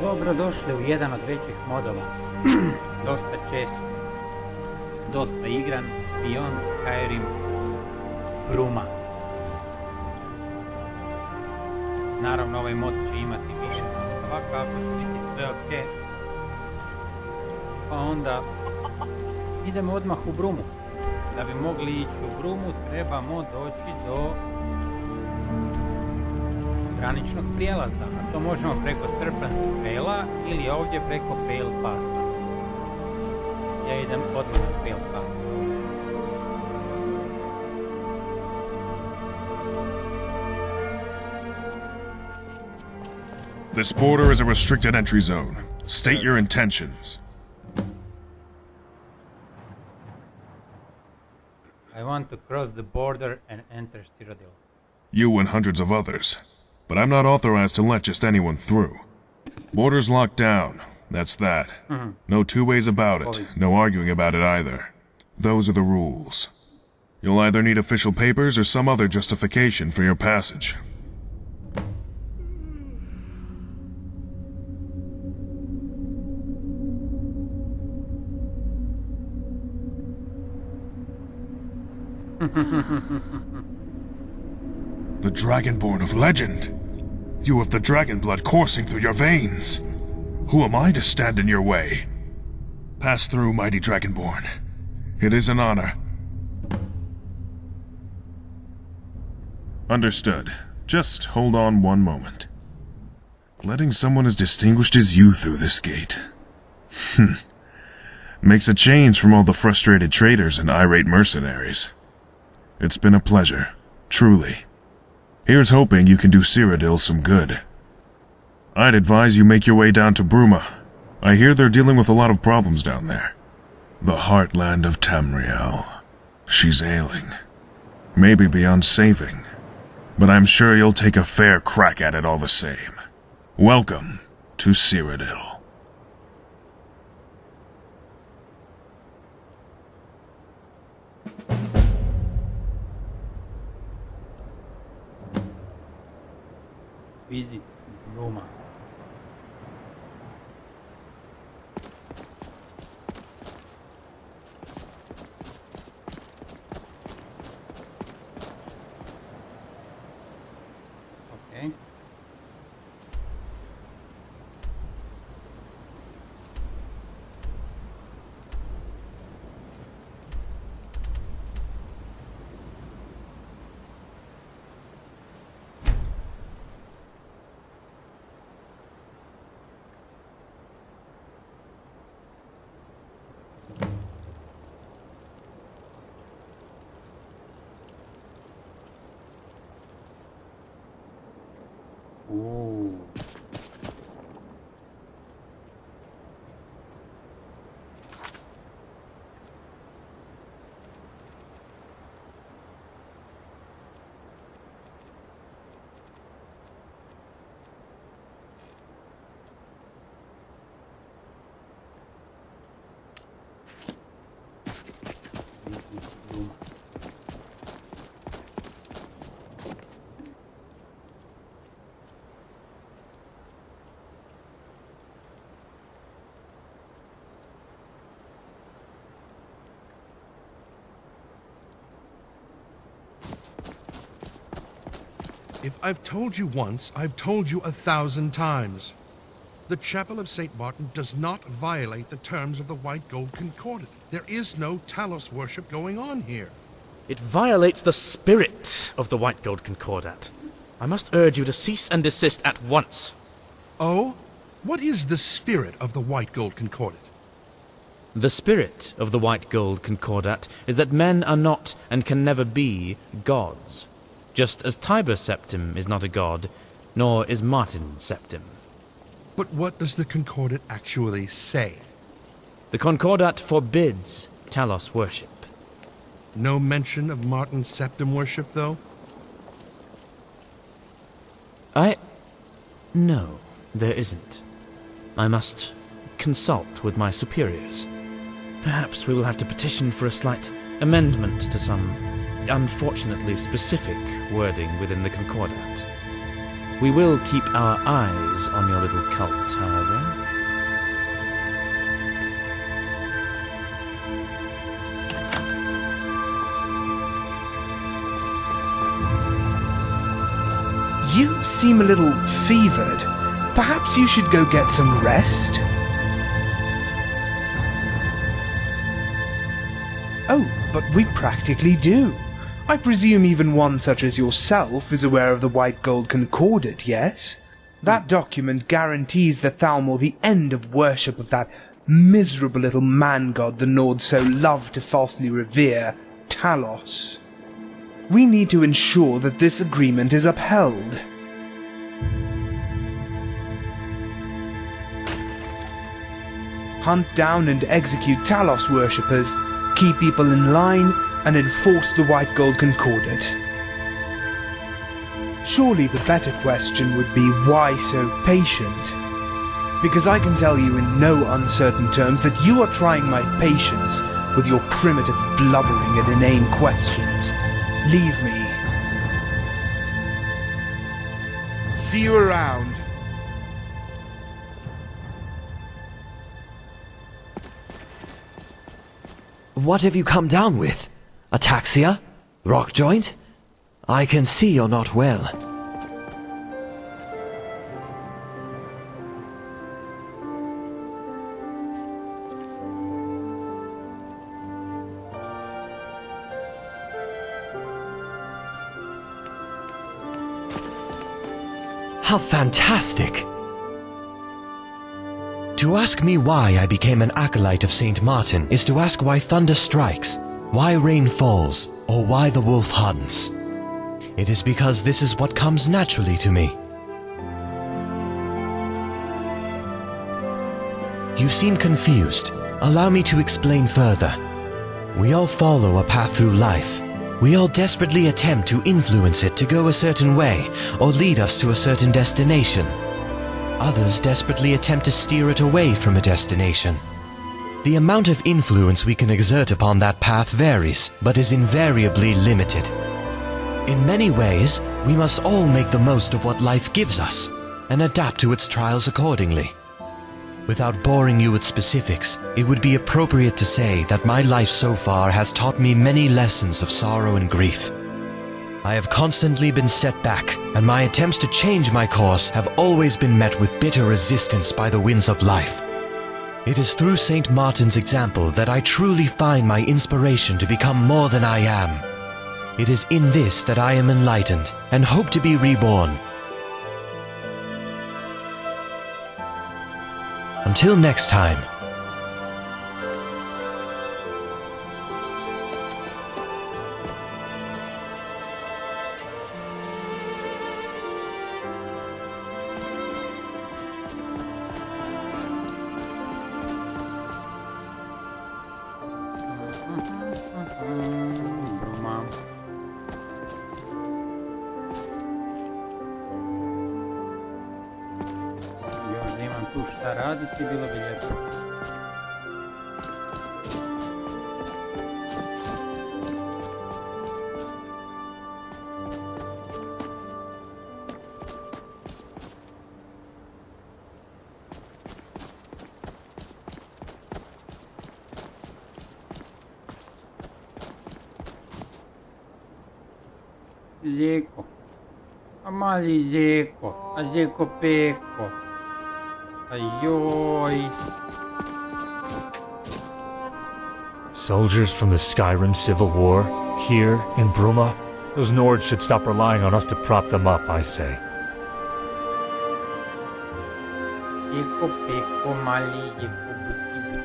Dobrodošli u jedan od većih modova. Dosta čest, dosta igran, Beyond Skyrim, Bruma. Naravno, ovaj mod će imati više nastavaka, ako će biti sve ok. Pa onda idemo odmah u Brumu. Da bi mogli ići u Brumu, trebamo doći do graničnog prijelaza, a to možemo preko Serpent's Traila ili ovdje preko Pale Passa. Ja idem odmah na Pale Pass. This border is a restricted entry zone. State your intentions. I want to cross the border and enter Cyrodiil. You and hundreds of others. But I'm not authorized to let just anyone through. Border's locked down. That's that. No two ways about it. No arguing about it either. Those are the rules. You'll either need official papers or some other justification for your passage. The Dragonborn of legend. You have the dragon blood coursing through your veins. Who am I to stand in your way? Pass through, mighty Dragonborn. It is an honor. Understood. Just hold on one moment. Letting someone as distinguished as you through this gate. Makes a change from all the frustrated traders and irate mercenaries. It's been a pleasure, truly. Here's hoping you can do Cyrodiil some good. I'd advise you make your way down to Bruma. I hear they're dealing with a lot of problems down there. The heartland of Tamriel. She's ailing. Maybe beyond saving. But I'm sure you'll take a fair crack at it all the same. Welcome to Cyrodiil. Visit Bruma. Okay. Ooh. If I've told you once, I've told you 1,000 times. The Chapel of St. Martin does not violate the terms of the White Gold Concordat. There is no Talos worship going on here. It violates the spirit of the White Gold Concordat. I must urge you to cease and desist at once. Oh? What is the spirit of the White Gold Concordat? The spirit of the White Gold Concordat is that men are not and can never be gods. Just as Tiber Septim is not a god, nor is Martin Septim. But what does the Concordat actually say? The Concordat forbids Talos worship. No mention of Martin Septim worship, though? No, there isn't. I must consult with my superiors. Perhaps we will have to petition for a slight amendment to some unfortunately specific wording within the Concordat. We will keep our eyes on your little cult, however. You seem a little fevered. Perhaps you should go get some rest? Oh, but we practically do. I presume even one such as yourself is aware of the White Gold Concordat, yes? That document guarantees the Thalmor the end of worship of that miserable little man-god the Nords so love to falsely revere, Talos. We need to ensure that this agreement is upheld. Hunt down and execute Talos worshippers, keep people in line, and enforce the White Gold Concordat. Surely the better question would be, why so patient? Because I can tell you in no uncertain terms that you are trying my patience with your primitive blubbering and inane questions. Leave me. See you around. What have you come down with? Ataxia? Rock joint? I can see you're not well. How fantastic! To ask me why I became an acolyte of Saint Martin is to ask why thunder strikes, why rain falls, or why the wolf hunts. It is because this is what comes naturally to me. You seem confused. Allow me to explain further. We all follow a path through life. We all desperately attempt to influence it to go a certain way, or lead us to a certain destination. Others desperately attempt to steer it away from a destination. The amount of influence we can exert upon that path varies, but is invariably limited. In many ways, we must all make the most of what life gives us, and adapt to its trials accordingly. Without boring you with specifics, it would be appropriate to say that my life so far has taught me many lessons of sorrow and grief. I have constantly been set back, and my attempts to change my course have always been met with bitter resistance by the winds of life. It is through Saint Martin's example that I truly find my inspiration to become more than I am. It is in this that I am enlightened, and hope to be reborn. Until next time. Bruma. Još da imam tu šta raditi, bilo bi lijepo. Zeko, a mali Zeko, a Zeko Peko, ajoj. Soldiers from the Skyrim Civil War, here in Bruma, those Nords should stop relying on us to prop them up, I say. Zeko Peko, mali Zeko Buti Buti.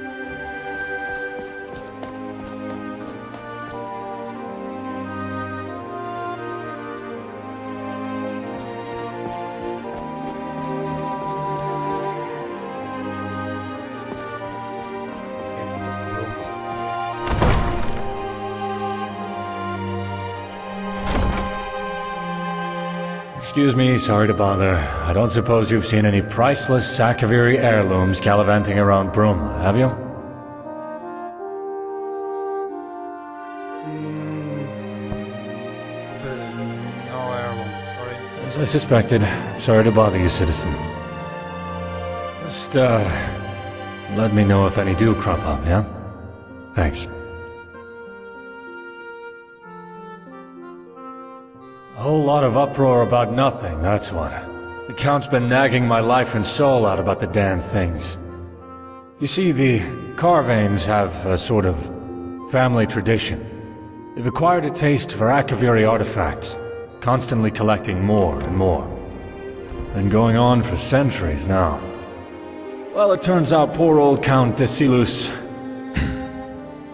Excuse me, sorry to bother. I don't suppose you've seen any priceless Sakaviri heirlooms gallivanting around Bruma, have you? No heirloom, sorry. As I suspected. Sorry to bother you, citizen. Just, let me know if any do crop up, yeah? Thanks. A whole lot of uproar about nothing, that's what. The Count's been nagging my life and soul out about the damned things. You see, the Carvanes have a sort of family tradition. They've acquired a taste for Akaviri artifacts, constantly collecting more and more. Been going on for centuries now. Well, it turns out poor old Count Desilus,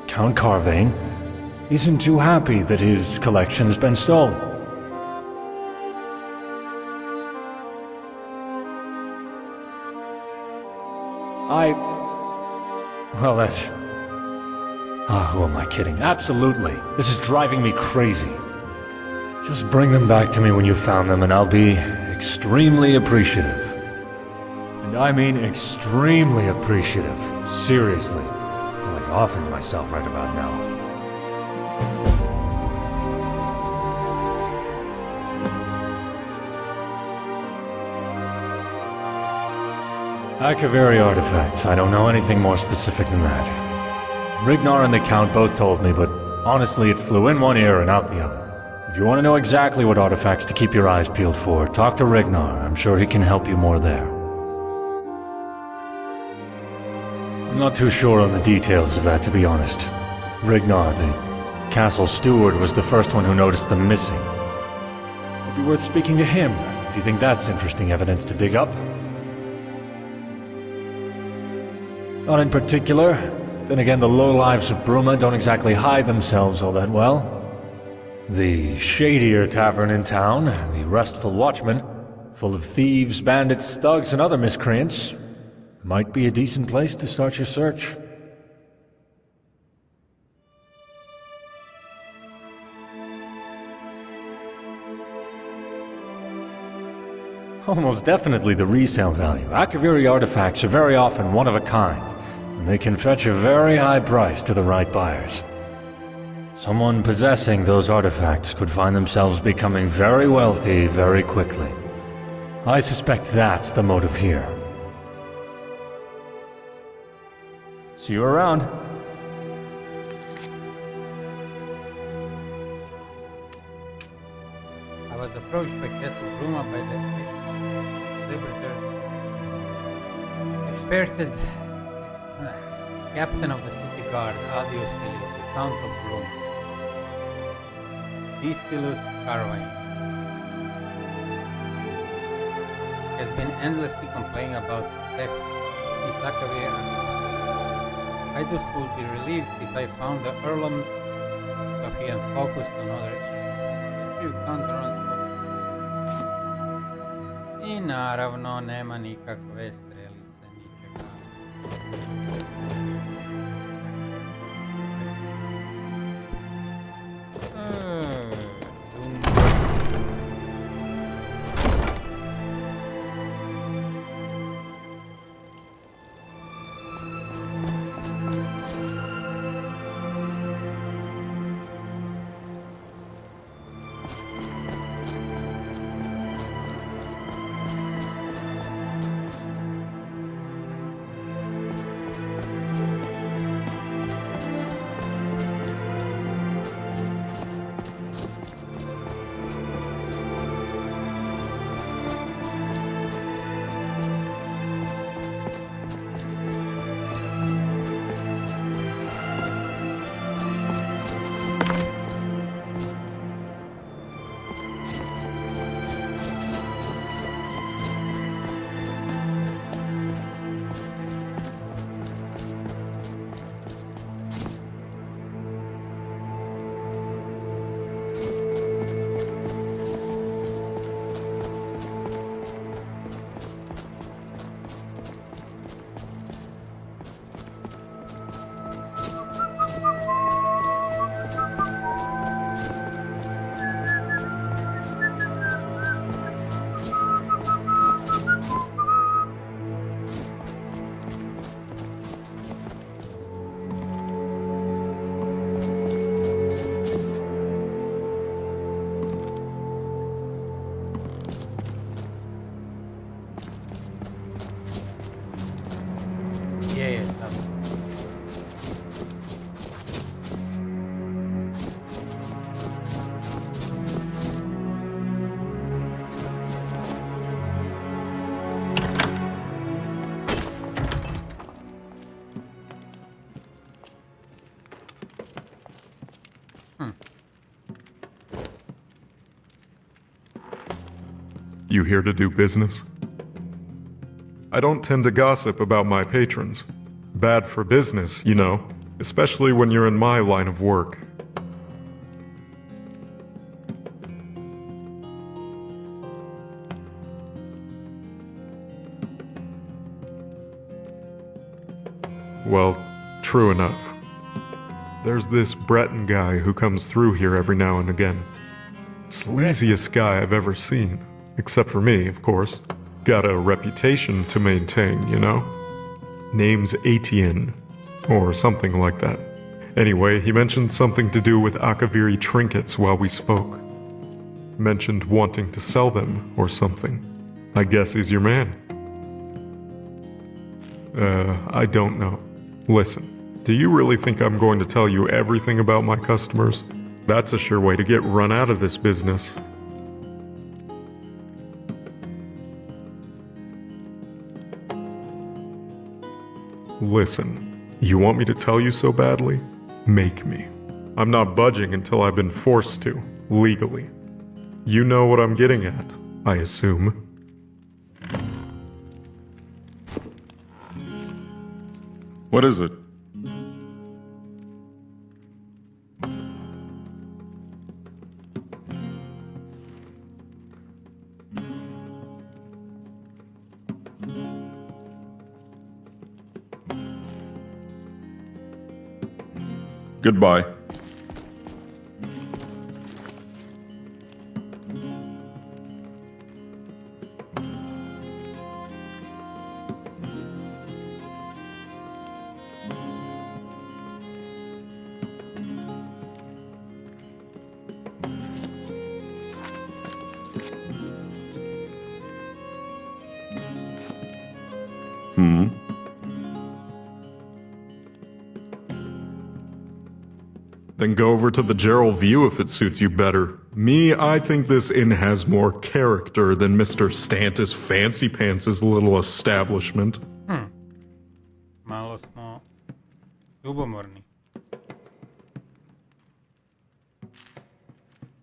Count Carvane, isn't too happy that his collection's been stolen. Well, that's... who am I kidding? Absolutely. This is driving me crazy. Just bring them back to me when you found them and I'll be extremely appreciative. And I mean extremely appreciative. Seriously. I feel like offering myself right about now. Akaviri artifacts. I don't know anything more specific than that. Rignar and the Count both told me, but honestly it flew in one ear and out the other. If you want to know exactly what artifacts to keep your eyes peeled for, talk to Rignar. I'm sure he can help you more there. I'm not too sure on the details of that, to be honest. Rignar, the castle steward, was the first one who noticed them missing. It'd be worth speaking to him. Do you think that's interesting evidence to dig up? Not in particular. Then again, the lowlives of Bruma don't exactly hide themselves all that well. The shadier tavern in town, the Restful Watchman, full of thieves, bandits, thugs, and other miscreants, might be a decent place to start your search. Almost definitely the resale value. Akaviri artifacts are very often one of a kind, and they can fetch a very high price to the right buyers. Someone possessing those artifacts could find themselves becoming very wealthy very quickly. I suspect that's the motive here. See you around. I was approached by Castle Bruma by the Liberator, experted captain of the city guard, Adios Philip, the Count of Bruma, Desilus Carvine. Has been endlessly complaining about theft in Sakavir. I just would be relieved if I found the earldoms so he can focus on other issues. Few counter-runs. I naravno nema nikakve strelice, ničega. You here to do business? I don't tend to gossip about my patrons. Bad for business, you know, especially when you're in my line of work. Well, true enough. There's this Breton guy who comes through here every now and again. Sleaziest guy I've ever seen. Except for me, of course. Got a reputation to maintain, you know? Name's Etienne, or something like that. Anyway, he mentioned something to do with Akaviri trinkets while we spoke. Mentioned wanting to sell them, or something. I guess he's your man. I don't know. Listen, do you really think I'm going to tell you everything about my customers? That's a sure way to get run out of this business. Listen, you want me to tell you so badly? Make me. I'm not budging until I've been forced to, legally. You know what I'm getting at, I assume. What is it? Goodbye. Then go over to the Gerald View if it suits you better. Me, I think this inn has more character than Mr. Stantis Fancy Pants' little establishment. Malo smo ljubomorni.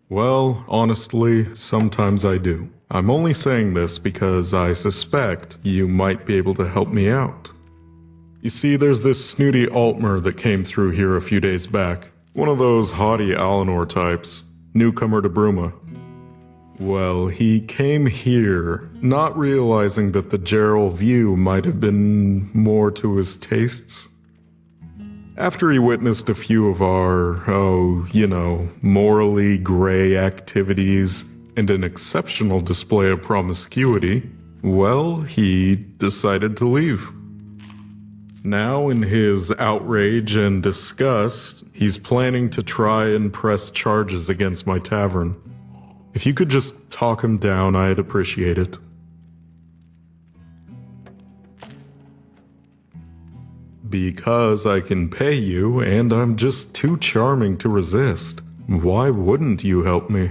Well, honestly, sometimes I do. I'm only saying this because I suspect you might be able to help me out. You see, there's this snooty Altmer that came through here a few days back. One of those haughty Alinor types. Newcomer to Bruma. Well, he came here, not realizing that the Gerald View might have been more to his tastes. After he witnessed a few of our, morally gray activities and an exceptional display of promiscuity, well, he decided to leave. Now, in his outrage and disgust, he's planning to try and press charges against my tavern. If you could just talk him down, I'd appreciate it. Because I can pay you, and I'm just too charming to resist. Why wouldn't you help me?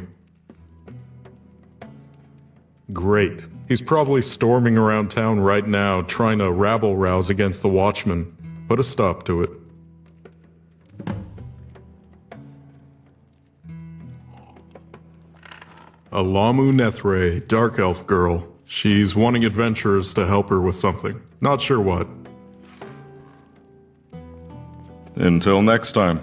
Great. He's probably storming around town right now, trying to rabble-rouse against the Watchmen. Put a stop to it. Alamu Nethre, Dark Elf girl. She's wanting adventurers to help her with something. Not sure what. Until next time.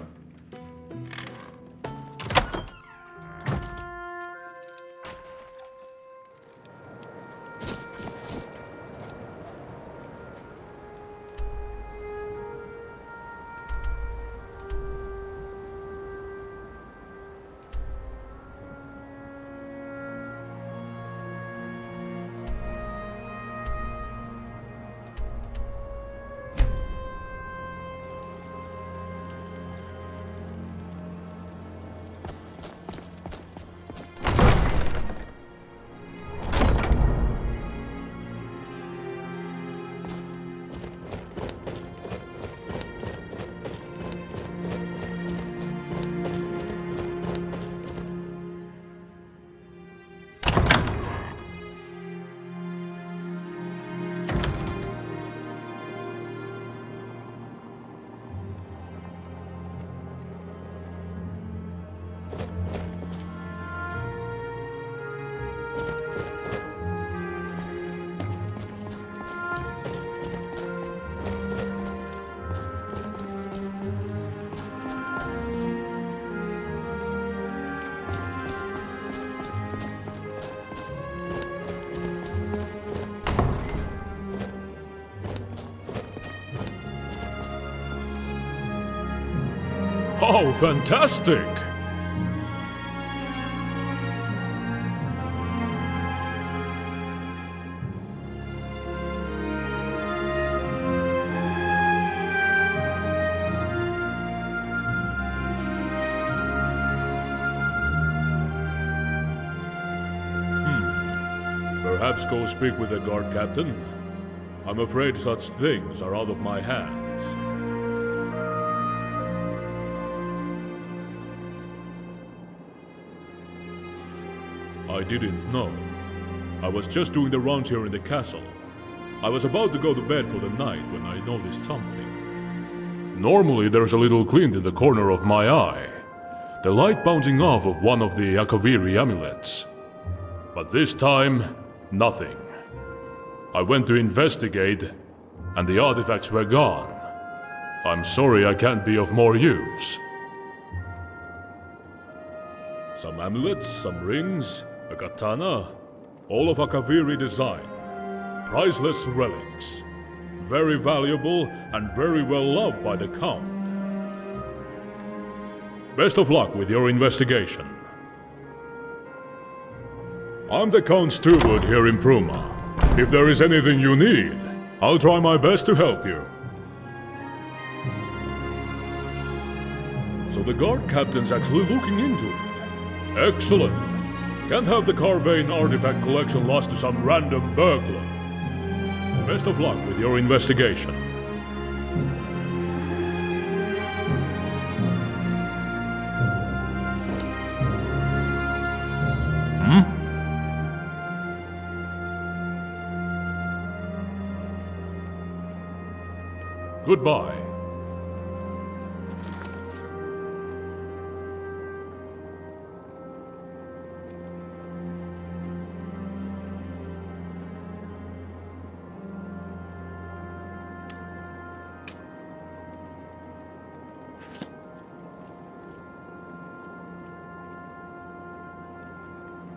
Oh, fantastic! Perhaps go speak with the guard captain. I'm afraid such things are out of my hands. I didn't know. I was just doing the rounds here in the castle. I was about to go to bed for the night when I noticed something. Normally there's a little glint in the corner of my eye. The light bouncing off of one of the Akaviri amulets. But this time, nothing. I went to investigate, and the artifacts were gone. I'm sorry I can't be of more use. Some amulets, some rings, a katana, all of Akaviri design. Priceless relics. Very valuable and very well loved by the Count. Best of luck with your investigation. I'm the Count steward here in Bruma. If there is anything you need, I'll try my best to help you. So the guard captain's actually looking into it. Excellent. Can't have the Carvane artifact collection lost to some random burglar. Best of luck with your investigation. Goodbye.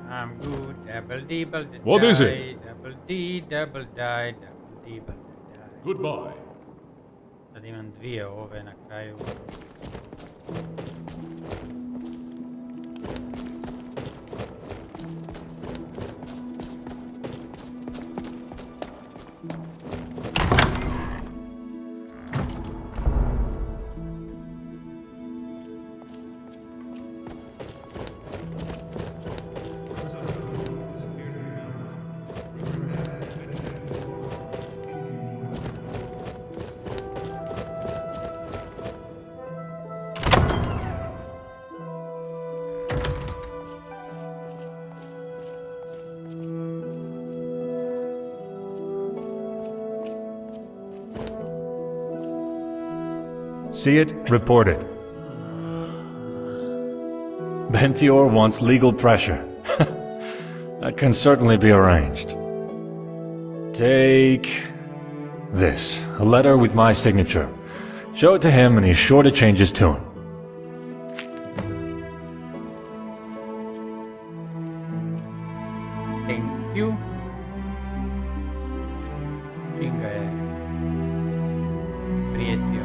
I'm good. Double deeble. What is it? Double D, double die, double deeble. Goodbye. Sad imam dvije ove na kraju. See it, report it. Bentior wants legal pressure. That can certainly be arranged. Take this, a letter with my signature. Show it to him and he's sure to change his tune. Thank you. Chinga je prijetio.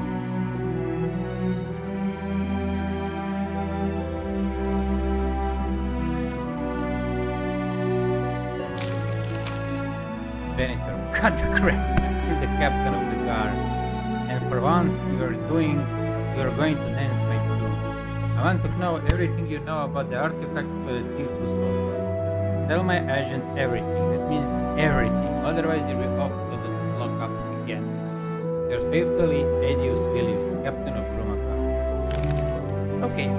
Venator, cut the crap! You're the captain of the guard, and for once you are going to dance my tune. I want to know everything you know about the artifacts for the thief who stole them. Tell my agent everything. That means everything. Otherwise, you'll be off to the lockup again. Yours faithfully, Adius Vilius, captain of Bruma. Okay.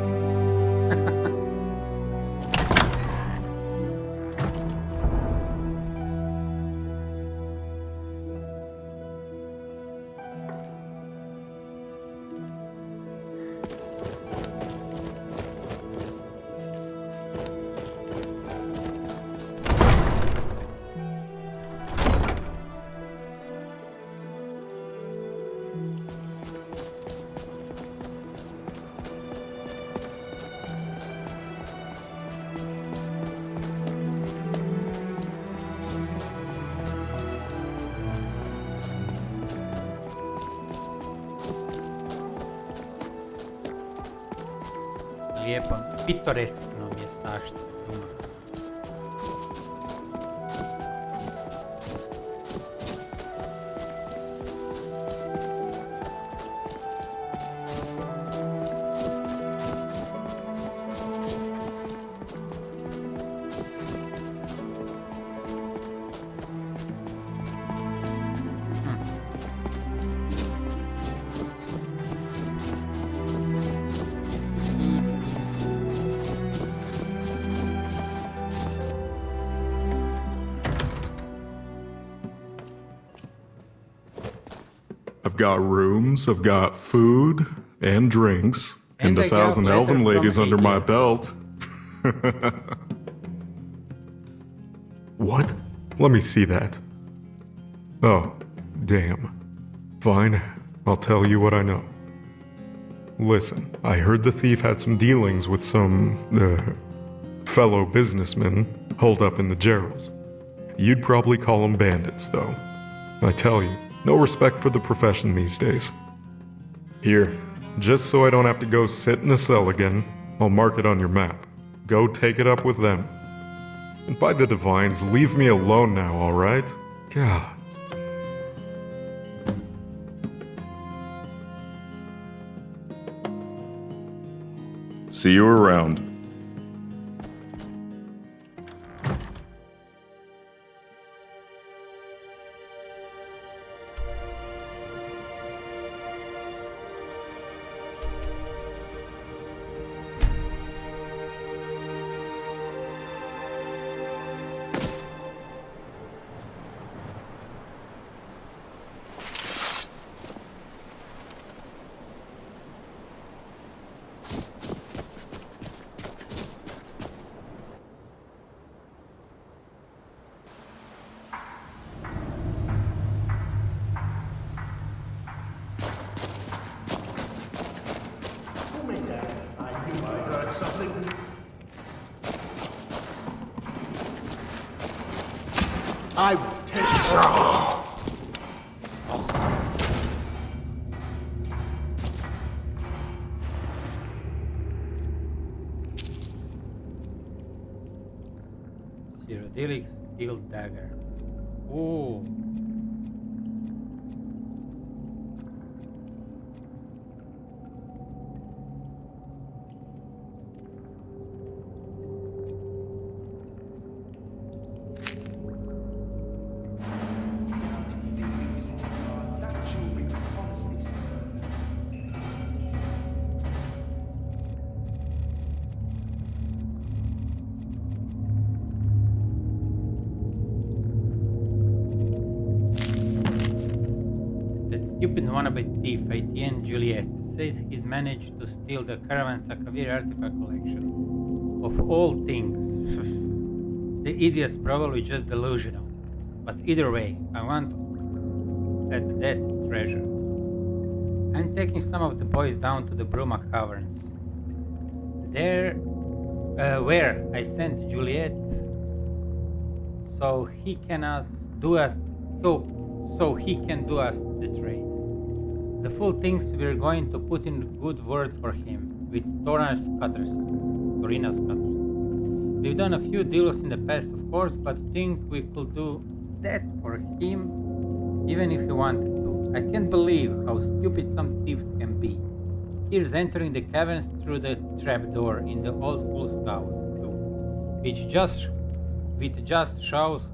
lijepom, pitoreskno mjestaštvo. I've got rooms, I've got food and drinks, and And I a got thousand a letter elven from ladies under my aliens. belt. What? Let me see that. Oh, damn. Fine, I'll tell you what I know. Listen, I heard the thief had some dealings with some, fellow businessmen holed up in the Gerals. You'd probably call them bandits, though. I tell you, no respect for the profession these days. Here, just so I don't have to go sit in a cell again, I'll mark it on your map. Go take it up with them. And by the divines, leave me alone now, alright? God. See you around. I will take it. Cyrodiilic steel dagger. Ooh. Stupid wannabe thief Etienne Juliet says he's managed to steal the Caravan Sakavir artifact collection. Of all things, the idiot's probably just delusional. But either way, I want at that treasure. I'm taking some of the boys down to the Bruma caverns. There, where I sent Juliet, so he can do us the trade. The fool thinks we're going to put in good word for him with Torina's cutters. We've done a few deals in the past, of course, but think we could do that for him even if he wanted to. I can't believe how stupid some thieves can be. Here's entering the caverns through the trapdoor in the old fool's house, too, which just shows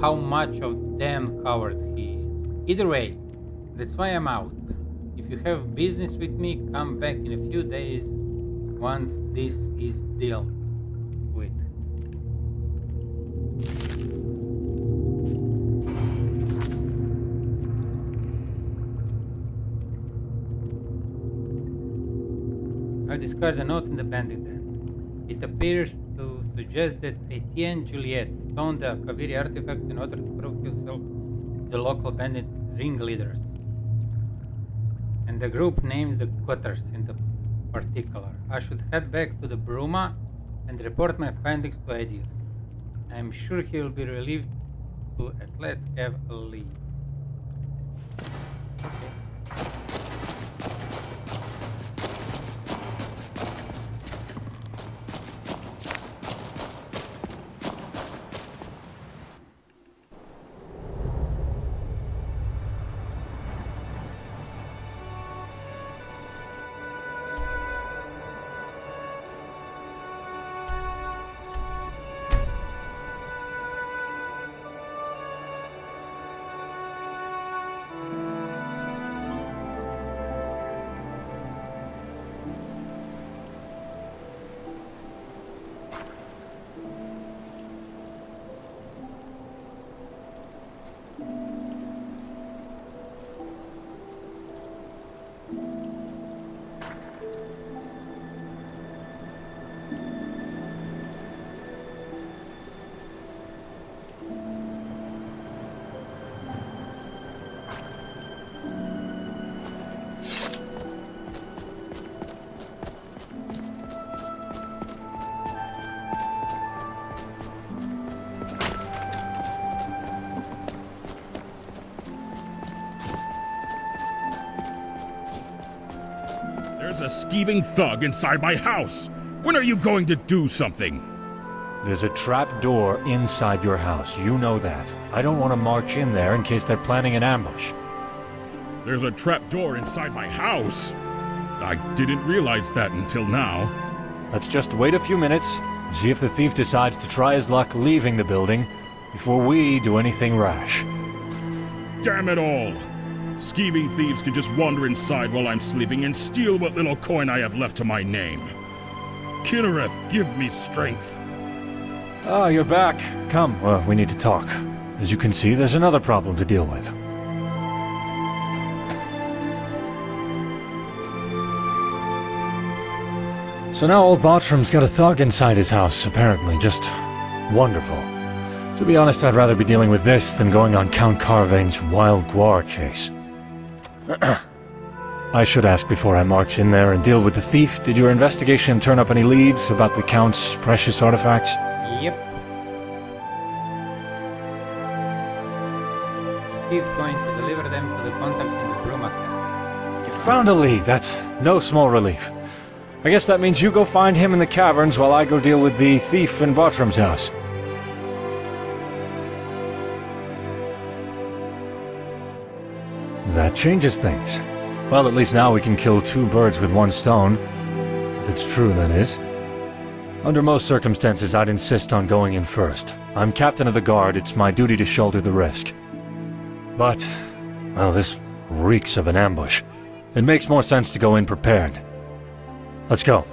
how much of damn coward he is. Either way, that's why I'm out. If you have business with me, come back in a few days once this is dealt with. I discovered a note in the bandit den. It appears to suggest that Etienne Juliet stoned the Kaviri artifacts in order to prove himself to the local bandit ringleaders. And the group names the Cutters in the particular. I should head back to the Bruma and report my findings to Edius. I am sure he will be relieved to at last have a lead. Okay. There's a scheming thug inside my house. When are you going to do something? There's a trap door inside your house. You know that. I don't want to march in there in case they're planning an ambush. There's a trap door inside my house? I didn't realize that until now. Let's just wait a few minutes, see if the thief decides to try his luck leaving the building before we do anything rash. Damn it all! Scheming thieves can just wander inside while I'm sleeping and steal what little coin I have left to my name. Kinnereth, give me strength. Ah, you're back. Come, we need to talk. As you can see, there's another problem to deal with. So now old Bartram's got a thug inside his house, apparently. Just wonderful. To be honest, I'd rather be dealing with this than going on Count Carvain's wild guar chase. I should ask before I march in there and deal with the thief. Did your investigation turn up any leads about the Count's precious artifacts? Yep. He's going to deliver them to the contact in the Bruma caverns. You found a lead. That's no small relief. I guess that means you go find him in the caverns while I go deal with the thief in Bartram's house. That changes things. Well, at least now we can kill two birds with one stone. If it's true, that is. Under most circumstances, I'd insist on going in first. I'm captain of the guard, it's my duty to shoulder the risk. But, well, this reeks of an ambush. It makes more sense to go in prepared. Let's go.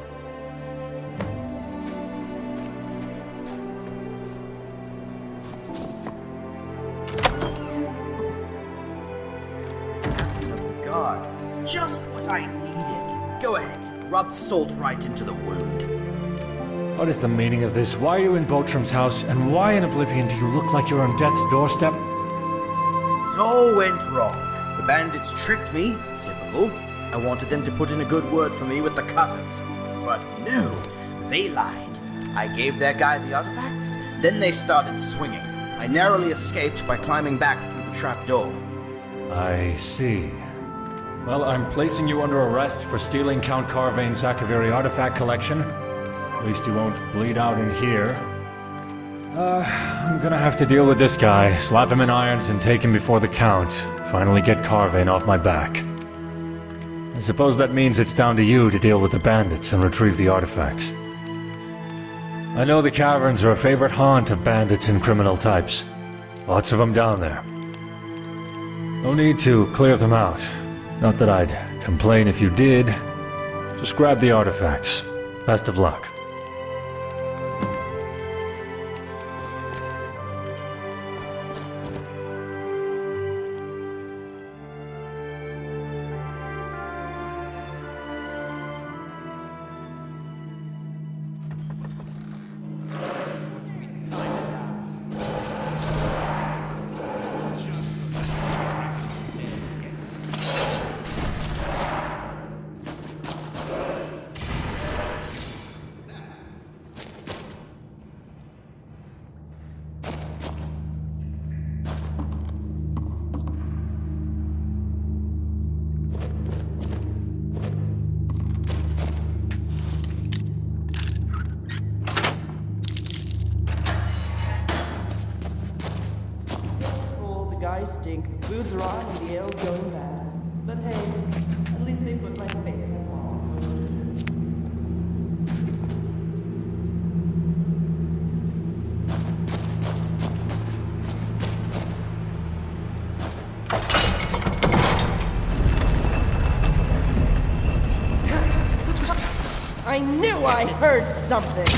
God, just what I needed. Go ahead, rub salt right into the wound. What is the meaning of this? Why are you in Bartram's house, and why in Oblivion do you look like you're on death's doorstep? It all went wrong. The bandits tricked me, typical. I wanted them to put in a good word for me with the cutters. But no, they lied. I gave their guy the artifacts, then they started swinging. I narrowly escaped by climbing back through the trap door. I see. Well, I'm placing you under arrest for stealing Count Carvain's Akaviri artifact collection. At least you won't bleed out in here. I'm gonna have to deal with this guy, slap him in irons and take him before the Count. Finally get Carvain off my back. I suppose that means it's down to you to deal with the bandits and retrieve the artifacts. I know the caverns are a favorite haunt of bandits and criminal types. Lots of them down there. No need to clear them out. Not that I'd complain if you did. Just grab the artifacts. Best of luck. Guys stink, the food's rotten, and the ale's going bad. But hey, at least they put my face on wall posters. What was that? I knew I heard something!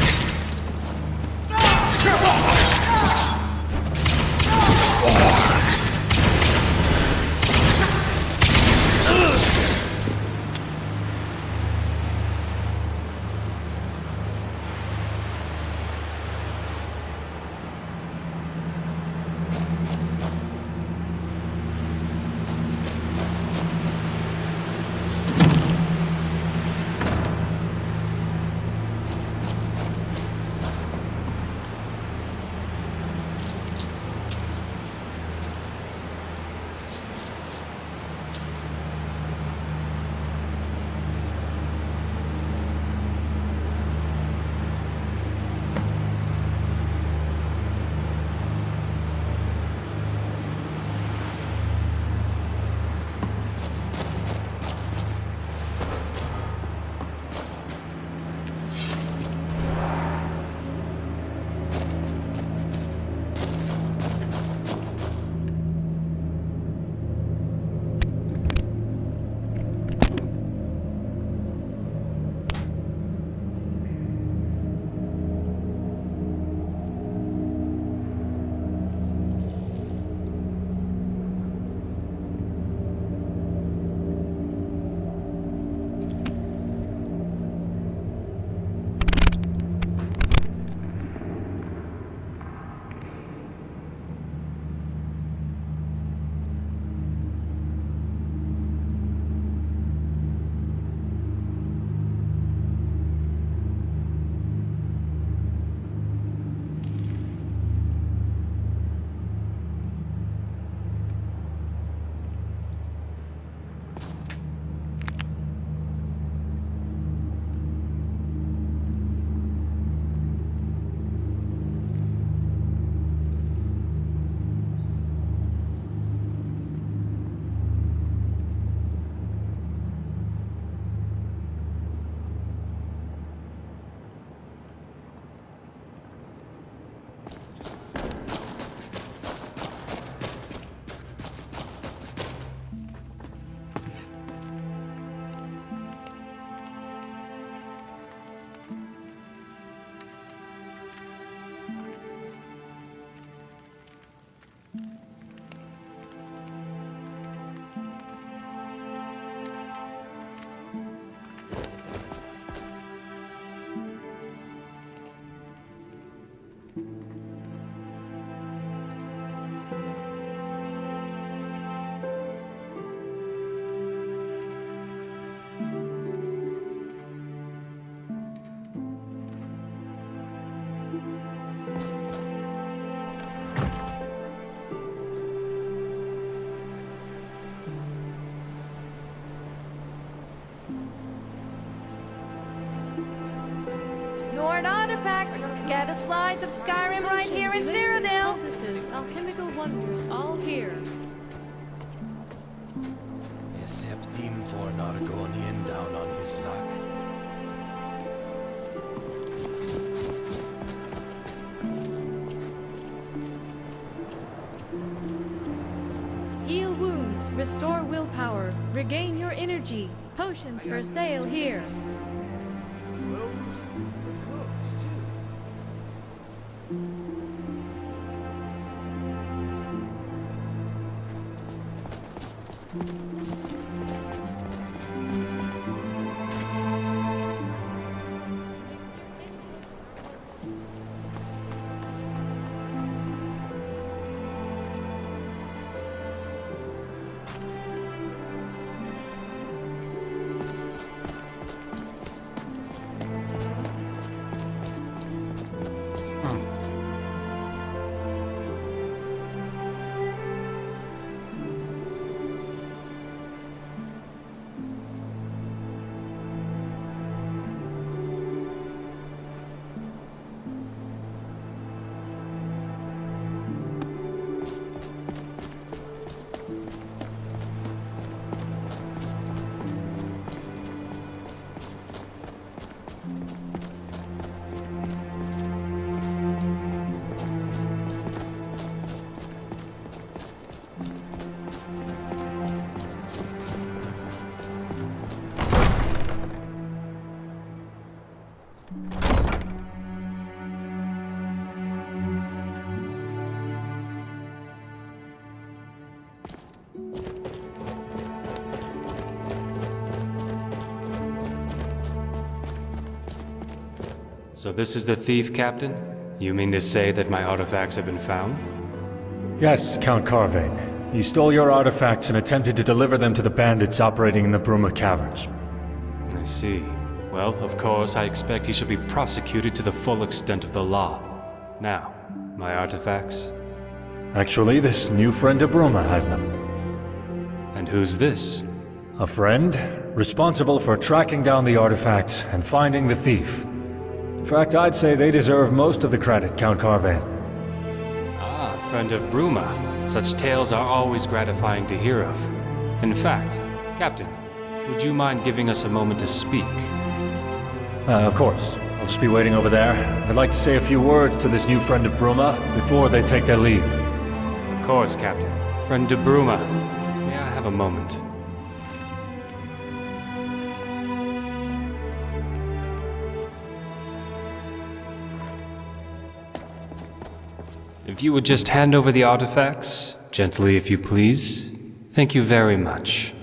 Get a slice of Skyrim right here in Cyrodiil. Poultices, alchemical wonders, all here. Except him for not going in down on his luck. Heal wounds, restore willpower, regain your energy. Potions for sale here. Rows of clothes, too. So this is the thief, Captain? You mean to say that my artifacts have been found? Yes, Count Carvane. He stole your artifacts and attempted to deliver them to the bandits operating in the Bruma caverns. I see. Well, of course, I expect he should be prosecuted to the full extent of the law. Now, my artifacts? Actually, this new friend of Bruma has them. And who's this? A friend, responsible for tracking down the artifacts and finding the thief. In fact, I'd say they deserve most of the credit, Count Carvane. Ah, friend of Bruma. Such tales are always gratifying to hear of. In fact, Captain, would you mind giving us a moment to speak? Of course. I'll just be waiting over there. I'd like to say a few words to this new friend of Bruma before they take their leave. Of course, Captain. Friend de Bruma, may I have a moment? If you would just hand over the artifacts, gently if you please. Thank you very much.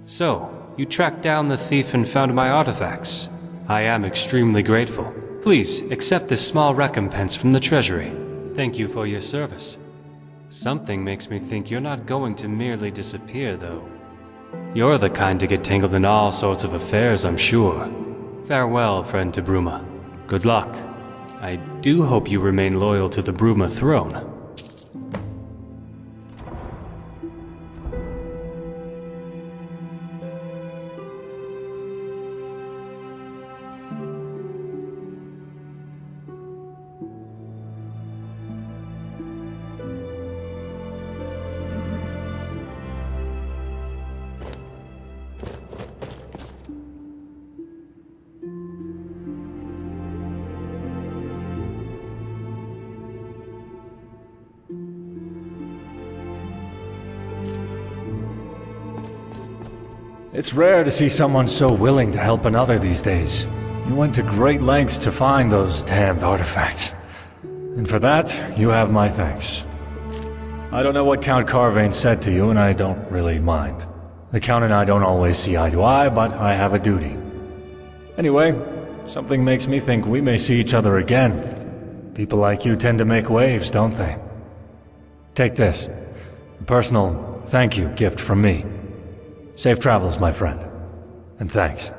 So, you tracked down the thief and found my artifacts. I am extremely grateful. Please, accept this small recompense from the Treasury. Thank you for your service. Something makes me think you're not going to merely disappear, though. You're the kind to get tangled in all sorts of affairs, I'm sure. Farewell, friend de Bruma. Good luck. I do hope you remain loyal to the Bruma throne. It's rare to see someone so willing to help another these days. You went to great lengths to find those damned artifacts. And for that, you have my thanks. I don't know what Count Carvane said to you, and I don't really mind. The Count and I don't always see eye to eye, but I have a duty. Anyway, something makes me think we may see each other again. People like you tend to make waves, don't they? Take this. A personal thank you gift from me. Safe travels, my friend. And thanks.